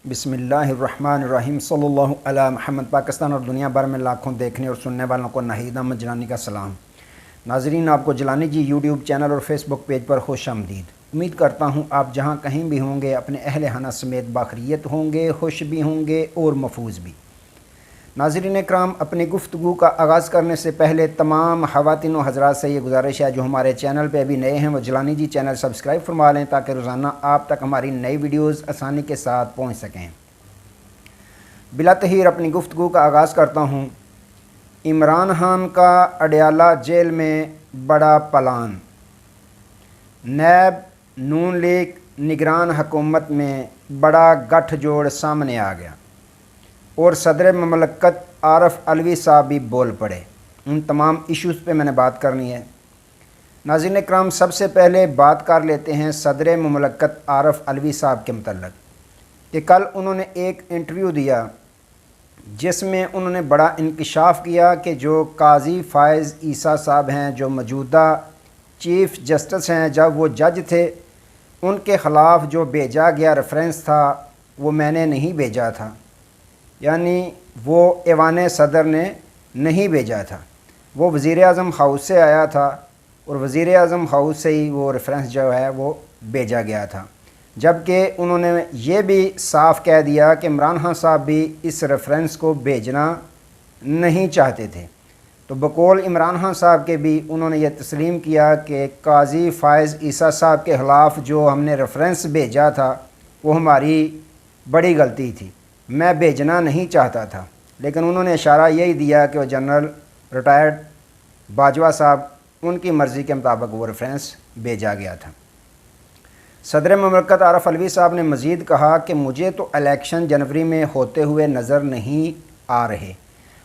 بسم اللہ الرحمن الرحیم صلی اللہ علیہ محمد۔ پاکستان اور دنیا بھر میں لاکھوں دیکھنے اور سننے والوں کو ناہید احمد جیلانی کا سلام۔ ناظرین، آپ کو جیلانی جی یوٹیوب چینل اور فیس بک پیج پر خوش آمدید۔ امید کرتا ہوں آپ جہاں کہیں بھی ہوں گے اپنے اہل خانہ سمیت باخریت ہوں گے، خوش بھی ہوں گے اور محفوظ بھی۔ ناظرین اکرام، اپنی گفتگو کا آغاز کرنے سے پہلے تمام خواتین و حضرات سے یہ گزارش ہے جو ہمارے چینل پہ ابھی نئے ہیں وہ جیلانی جی چینل سبسکرائب فرما لیں تاکہ روزانہ آپ تک ہماری نئی ویڈیوز آسانی کے ساتھ پہنچ سکیں۔ بلا تاخیر اپنی گفتگو کا آغاز کرتا ہوں۔ عمران خان کا اڈیالہ جیل میں بڑا پلان، نیب نون لیگ نگران حکومت میں بڑا گٹھ جوڑ سامنے آ گیا اور صدر مملکت عارف علوی صاحب بھی بول پڑے۔ ان تمام ایشوز پہ میں نے بات کرنی ہے۔ ناظرین اکرام، سب سے پہلے بات کر لیتے ہیں صدر مملکت عارف علوی صاحب کے متعلق کہ کل انہوں نے ایک انٹرویو دیا جس میں انہوں نے بڑا انکشاف کیا کہ جو قاضی فائز عیسیٰ صاحب ہیں، جو موجودہ چیف جسٹس ہیں، جب وہ جج تھے ان کے خلاف جو بھیجا گیا ریفرنس تھا وہ میں نے نہیں بھیجا تھا، یعنی وہ ایوان صدر نے نہیں بھیجا تھا، وہ وزیر اعظم ہاؤس سے آیا تھا اور وزیر اعظم ہاؤس سے ہی وہ ریفرنس جو ہے وہ بھیجا گیا تھا۔ جبکہ انہوں نے یہ بھی صاف کہہ دیا کہ عمران خان صاحب بھی اس ریفرنس کو بھیجنا نہیں چاہتے تھے۔ تو بقول عمران خان صاحب کے بھی انہوں نے یہ تسلیم کیا کہ قاضی فائز عیسیٰ صاحب کے خلاف جو ہم نے ریفرنس بھیجا تھا وہ ہماری بڑی غلطی تھی، میں بھیجنا نہیں چاہتا تھا، لیکن انہوں نے اشارہ یہی دیا کہ وہ جنرل ریٹائرڈ باجوہ صاحب ان کی مرضی کے مطابق وہ ریفرنس بھیجا گیا تھا۔ صدر مملکت عارف علوی صاحب نے مزید کہا کہ مجھے تو الیکشن جنوری میں ہوتے ہوئے نظر نہیں آ رہے۔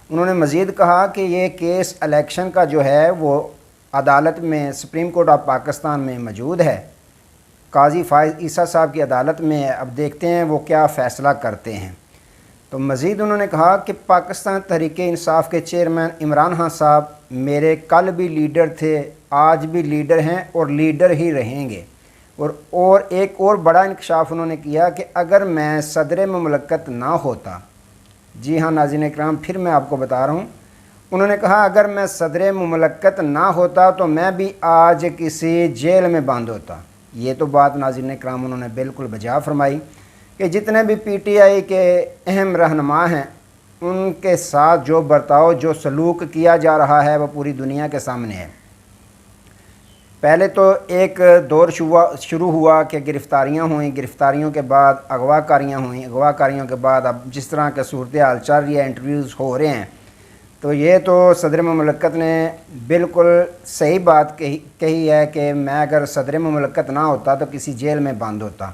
انہوں نے مزید کہا کہ یہ کیس الیکشن کا جو ہے وہ عدالت میں سپریم کورٹ آف پاکستان میں موجود ہے، قاضی فائز عیسیٰ صاحب کی عدالت میں، اب دیکھتے ہیں وہ کیا فیصلہ کرتے ہیں۔ تو مزید انہوں نے کہا کہ پاکستان تحریک انصاف کے چیئرمین عمران خان صاحب میرے کل بھی لیڈر تھے، آج بھی لیڈر ہیں اور لیڈر ہی رہیں گے۔ اور ایک اور بڑا انکشاف انہوں نے کیا کہ اگر میں صدر مملکت نہ ہوتا، جی ہاں ناظرین اکرام، پھر میں آپ کو بتا رہا ہوں، انہوں نے کہا اگر میں صدر مملکت نہ ہوتا تو میں بھی آج کسی جیل میں بند ہوتا۔ یہ تو بات ناظرین اکرام انہوں نے بالکل بجا فرمائی کہ جتنے بھی پی ٹی آئی کے اہم رہنما ہیں ان کے ساتھ جو برتاؤ، جو سلوک کیا جا رہا ہے وہ پوری دنیا کے سامنے ہے۔ پہلے تو ایک دور شروع ہوا کہ گرفتاریاں ہوئیں، گرفتاریوں کے بعد اغوا کاریاں ہوئیں، اغوا کاریوں کے بعد اب جس طرح کے صورتحال چل رہی ہے، انٹرویوز ہو رہے ہیں، تو یہ تو صدر مملکت نے بالکل صحیح بات کہی ہے کہ میں اگر صدر مملکت نہ ہوتا تو کسی جیل میں بند ہوتا،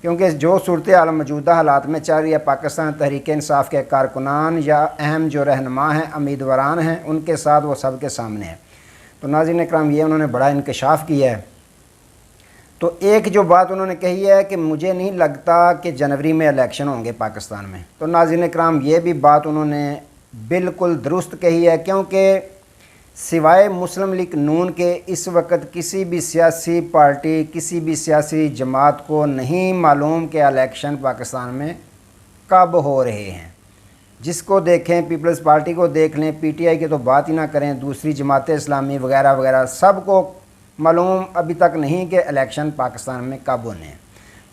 کیونکہ جو صورتحال موجودہ حالات میں چل رہی ہے، پاکستان تحریک انصاف کے کارکنان یا اہم جو رہنما ہیں، امیدواران ہیں، ان کے ساتھ وہ سب کے سامنے ہے۔ تو ناظرین اکرام، یہ انہوں نے بڑا انکشاف کیا ہے۔ تو ایک جو بات انہوں نے کہی ہے کہ مجھے نہیں لگتا کہ جنوری میں الیکشن ہوں گے پاکستان میں، تو ناظرین اکرام یہ بھی بات انہوں نے بالکل درست کہی ہے، کیونکہ سوائے مسلم لیگ نون کے اس وقت کسی بھی سیاسی پارٹی، کسی بھی سیاسی جماعت کو نہیں معلوم کہ الیکشن پاکستان میں کب ہو رہے ہیں۔ جس کو دیکھیں، پیپلز پارٹی کو دیکھ لیں، پی ٹی آئی کی تو بات ہی نہ کریں، دوسری جماعت اسلامی وغیرہ وغیرہ، سب کو معلوم ابھی تک نہیں کہ الیکشن پاکستان میں کب ہونے ہیں۔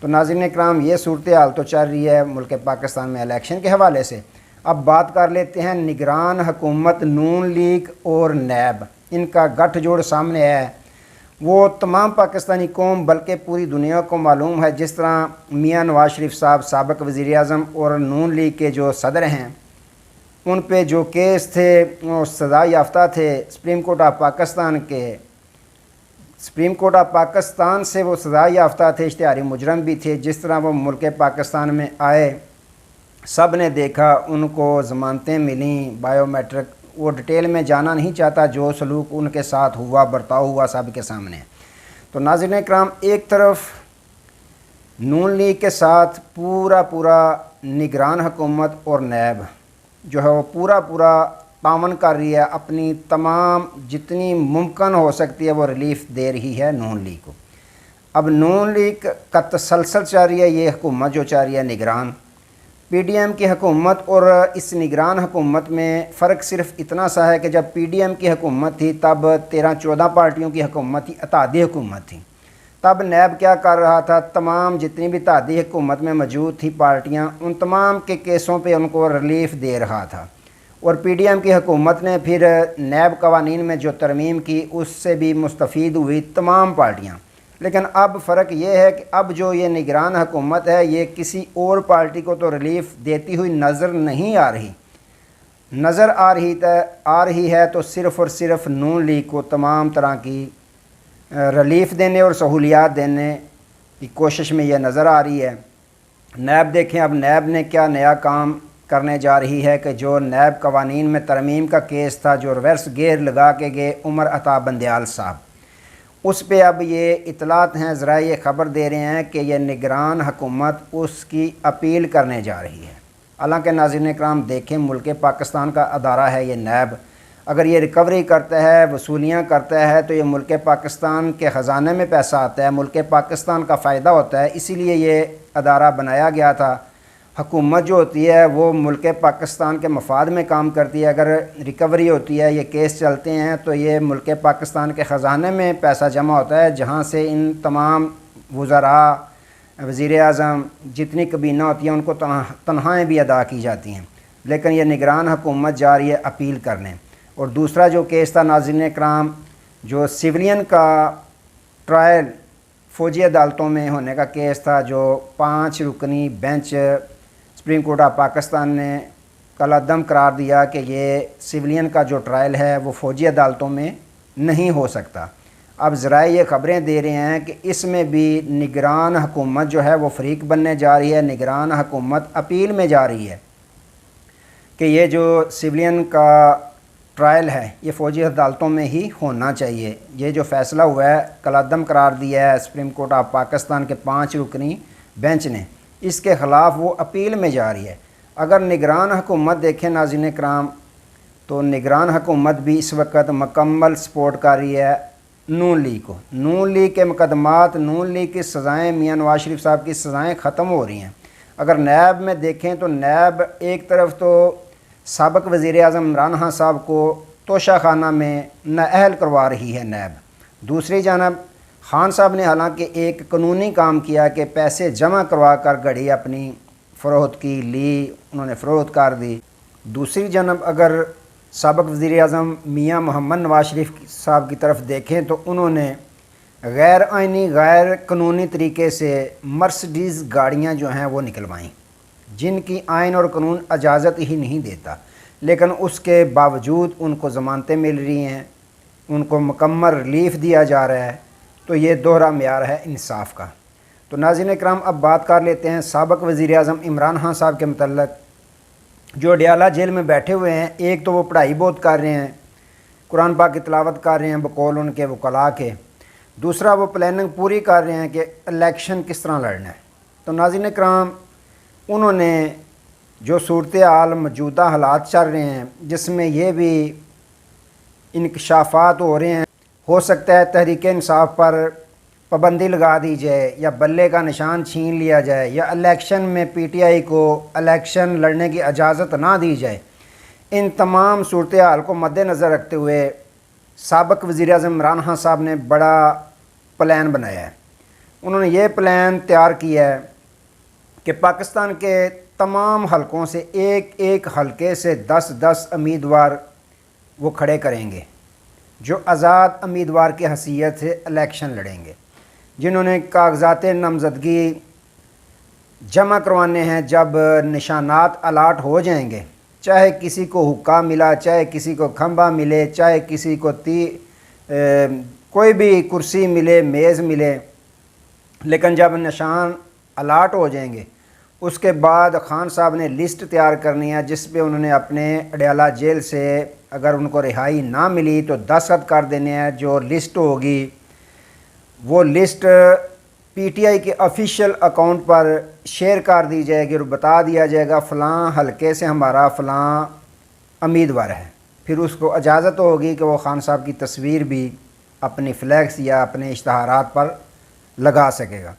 تو ناظرین اکرام، یہ صورتحال تو چل رہی ہے ملک پاکستان میں الیکشن کے حوالے سے۔ اب بات کر لیتے ہیں نگران حکومت نون لیگ اور نیب، ان کا گٹھ جوڑ سامنے ہے۔ وہ تمام پاکستانی قوم بلکہ پوری دنیا کو معلوم ہے، جس طرح میاں نواز شریف صاحب سابق وزیر اعظم اور نون لیگ کے جو صدر ہیں ان پہ جو کیس تھے وہ سزا یافتہ تھے، سپریم کورٹ آف پاکستان کے، سپریم کورٹ آف پاکستان سے وہ سزا یافتہ تھے، اشتہاری مجرم بھی تھے۔ جس طرح وہ ملک پاکستان میں آئے سب نے دیکھا، ان کو ضمانتیں ملیں، بائیو میٹرک، وہ ڈیٹیل میں جانا نہیں چاہتا، جو سلوک ان کے ساتھ ہوا، برتاؤ ہوا، سب کے سامنے۔ تو ناظرین اکرام، ایک طرف نون لیگ کے ساتھ پورا نگران حکومت اور نیب جو ہے وہ پورا تعاون کر رہی ہے، اپنی تمام جتنی ممکن ہو سکتی ہے وہ ریلیف دے رہی ہے نون لیگ کو۔ اب نون لیگ کا تسلسل چل رہی ہے، یہ حکومت جو چل رہی ہے نگران، پی ڈی ایم کی حکومت اور اس نگران حکومت میں فرق صرف اتنا سا ہے کہ جب پی ڈی ایم کی حکومت تھی تب 13-14 پارٹیوں کی حکومت تھی، اتحادی حکومت تھی۔ تب نیب کیا کر رہا تھا، تمام جتنی بھی اتحادی حکومت میں موجود تھی پارٹیاں، ان تمام کے کیسوں پہ ان کو ریلیف دے رہا تھا، اور پی ڈی ایم کی حکومت نے پھر نیب قوانین میں جو ترمیم کی اس سے بھی مستفید ہوئی تمام پارٹیاں۔ لیکن اب فرق یہ ہے کہ اب جو یہ نگران حکومت ہے یہ کسی اور پارٹی کو تو ریلیف دیتی ہوئی نظر نہیں آ رہی، نظر آ رہی ہے تو صرف اور صرف نون لیگ کو تمام طرح کی ریلیف دینے اور سہولیات دینے کی کوشش میں یہ نظر آ رہی ہے۔ نیب دیکھیں اب نیب نے کیا نیا کام کرنے جا رہی ہے کہ جو نیب قوانین میں ترمیم کا کیس تھا، جو ریورس گیئر لگا کے گئے عمر عطا بندیال صاحب، اس پہ اب یہ اطلاعات ہیں، ذرائع یہ خبر دے رہے ہیں کہ یہ نگران حکومت اس کی اپیل کرنے جا رہی ہے۔ حالانکہ ناظرین اکرام دیکھیں، ملک پاکستان کا ادارہ ہے یہ نیب، اگر یہ ریکوری کرتا ہے، وصولیاں کرتا ہے تو یہ ملک پاکستان کے خزانے میں پیسہ آتا ہے، ملک پاکستان کا فائدہ ہوتا ہے، اسی لیے یہ ادارہ بنایا گیا تھا۔ حکومت جو ہوتی ہے وہ ملک پاکستان کے مفاد میں کام کرتی ہے، اگر ریکوری ہوتی ہے، یہ کیس چلتے ہیں تو یہ ملک پاکستان کے خزانے میں پیسہ جمع ہوتا ہے، جہاں سے ان تمام وزراء، وزیر اعظم، جتنی کابینہ ہوتی ہیں ان کو تنخواہیں بھی ادا کی جاتی ہیں۔ لیکن یہ نگران حکومت جا رہی ہے اپیل کرنے۔ اور دوسرا جو کیس تھا ناظرین اکرام، جو سویلین کا ٹرائل فوجی عدالتوں میں ہونے کا کیس تھا، جو 5 رکنی bench supreme court of Pakistan نے کل عدم قرار دیا کہ یہ سویلین کا جو ٹرائل ہے وہ فوجی عدالتوں میں نہیں ہو سکتا۔ اب ذرائع یہ خبریں دے رہے ہیں کہ اس میں بھی نگران حکومت جو ہے وہ فریق بننے جا رہی ہے، نگران حکومت اپیل میں جا رہی ہے کہ یہ جو سویلین کا ٹرائل ہے یہ فوجی عدالتوں میں ہی ہونا چاہیے۔ یہ جو فیصلہ ہوا ہے، کل عدم قرار دیا ہے سپریم کورٹ آف پاکستان کے 5 رکنی بینچ نے، اس کے خلاف وہ اپیل میں جا رہی ہے۔ اگر نگران حکومت دیکھیں ناظرین اکرام، تو نگران حکومت بھی اس وقت مکمل سپورٹ کر رہی ہے نون لیگ کو۔ نون لیگ کے مقدمات، نون لیگ کی سزائیں، میاں نواز شریف صاحب کی سزائیں ختم ہو رہی ہیں۔ اگر نیب میں دیکھیں تو نیب ایک طرف تو سابق وزیر اعظم عمران خان صاحب کو توشہ خانہ میں نااہل کروا رہی ہے نیب، دوسری جانب خان صاحب نے حالانکہ ایک قانونی کام کیا کہ پیسے جمع کروا کر گھڑی اپنی فروخت کی لی، انہوں نے فروخت کر دی۔ دوسری جانب اگر سابق وزیر اعظم میاں محمد نواز شریف صاحب کی طرف دیکھیں تو انہوں نے غیر آئینی، غیر قانونی طریقے سے مرسڈیز گاڑیاں جو ہیں وہ نکلوائیں، جن کی آئین اور قانون اجازت ہی نہیں دیتا، لیکن اس کے باوجود ان کو ضمانتیں مل رہی ہیں، ان کو مکمل ریلیف دیا جا رہا ہے۔ تو یہ دوہرا معیار ہے انصاف کا۔ تو ناظرین اکرام اب بات کر لیتے ہیں سابق وزیر اعظم عمران خان صاحب کے متعلق، جو اڈیالہ جیل میں بیٹھے ہوئے ہیں۔ ایک تو وہ پڑھائی بہت کر رہے ہیں، قرآن پاک کی تلاوت کر رہے ہیں بقول ان کے وکلاء کے، دوسرا وہ پلاننگ پوری کر رہے ہیں کہ الیکشن کس طرح لڑنا ہے۔ تو ناظرین اکرام، انہوں نے جو صورتحال موجودہ حالات چل رہے ہیں جس میں یہ بھی انکشافات ہو رہے ہیں، ہو سکتا ہے تحریک انصاف پر پابندی لگا دی جائے، یا بلے کا نشان چھین لیا جائے، یا الیکشن میں پی ٹی آئی کو الیکشن لڑنے کی اجازت نہ دی جائے۔ ان تمام صورتحال کو مد نظر رکھتے ہوئے سابق وزیر اعظم عمران خان صاحب نے بڑا پلان بنایا ہے۔ انہوں نے یہ پلان تیار کیا ہے کہ پاکستان کے تمام حلقوں سے ایک ایک حلقے سے 10 امیدوار وہ کھڑے کریں گے، جو آزاد امیدوار کی حیثیت سے الیکشن لڑیں گے، جنہوں نے کاغذات نامزدگی جمع کروانے ہیں۔ جب نشانات الاٹ ہو جائیں گے، چاہے کسی کو حقہ ملا، چاہے کسی کو کھمبا ملے، چاہے کسی کو کوئی بھی کرسی ملے، میز ملے، لیکن جب نشان الاٹ ہو جائیں گے اس کے بعد خان صاحب نے لسٹ تیار کرنی ہے، جس پہ انہوں نے اپنے اڈیالہ جیل سے اگر ان کو رہائی نہ ملی تو دستخط کر دینے ہیں۔ جو لسٹ ہوگی وہ لسٹ پی ٹی آئی کے آفیشیل اکاؤنٹ پر شیئر کر دی جائے گی اور بتا دیا جائے گا فلاں حلقے سے ہمارا فلاں امیدوار ہے۔ پھر اس کو اجازت ہوگی کہ وہ خان صاحب کی تصویر بھی اپنی فلیکس یا اپنے اشتہارات پر لگا سکے گا۔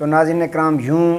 تو ناظرین اکرام، یوں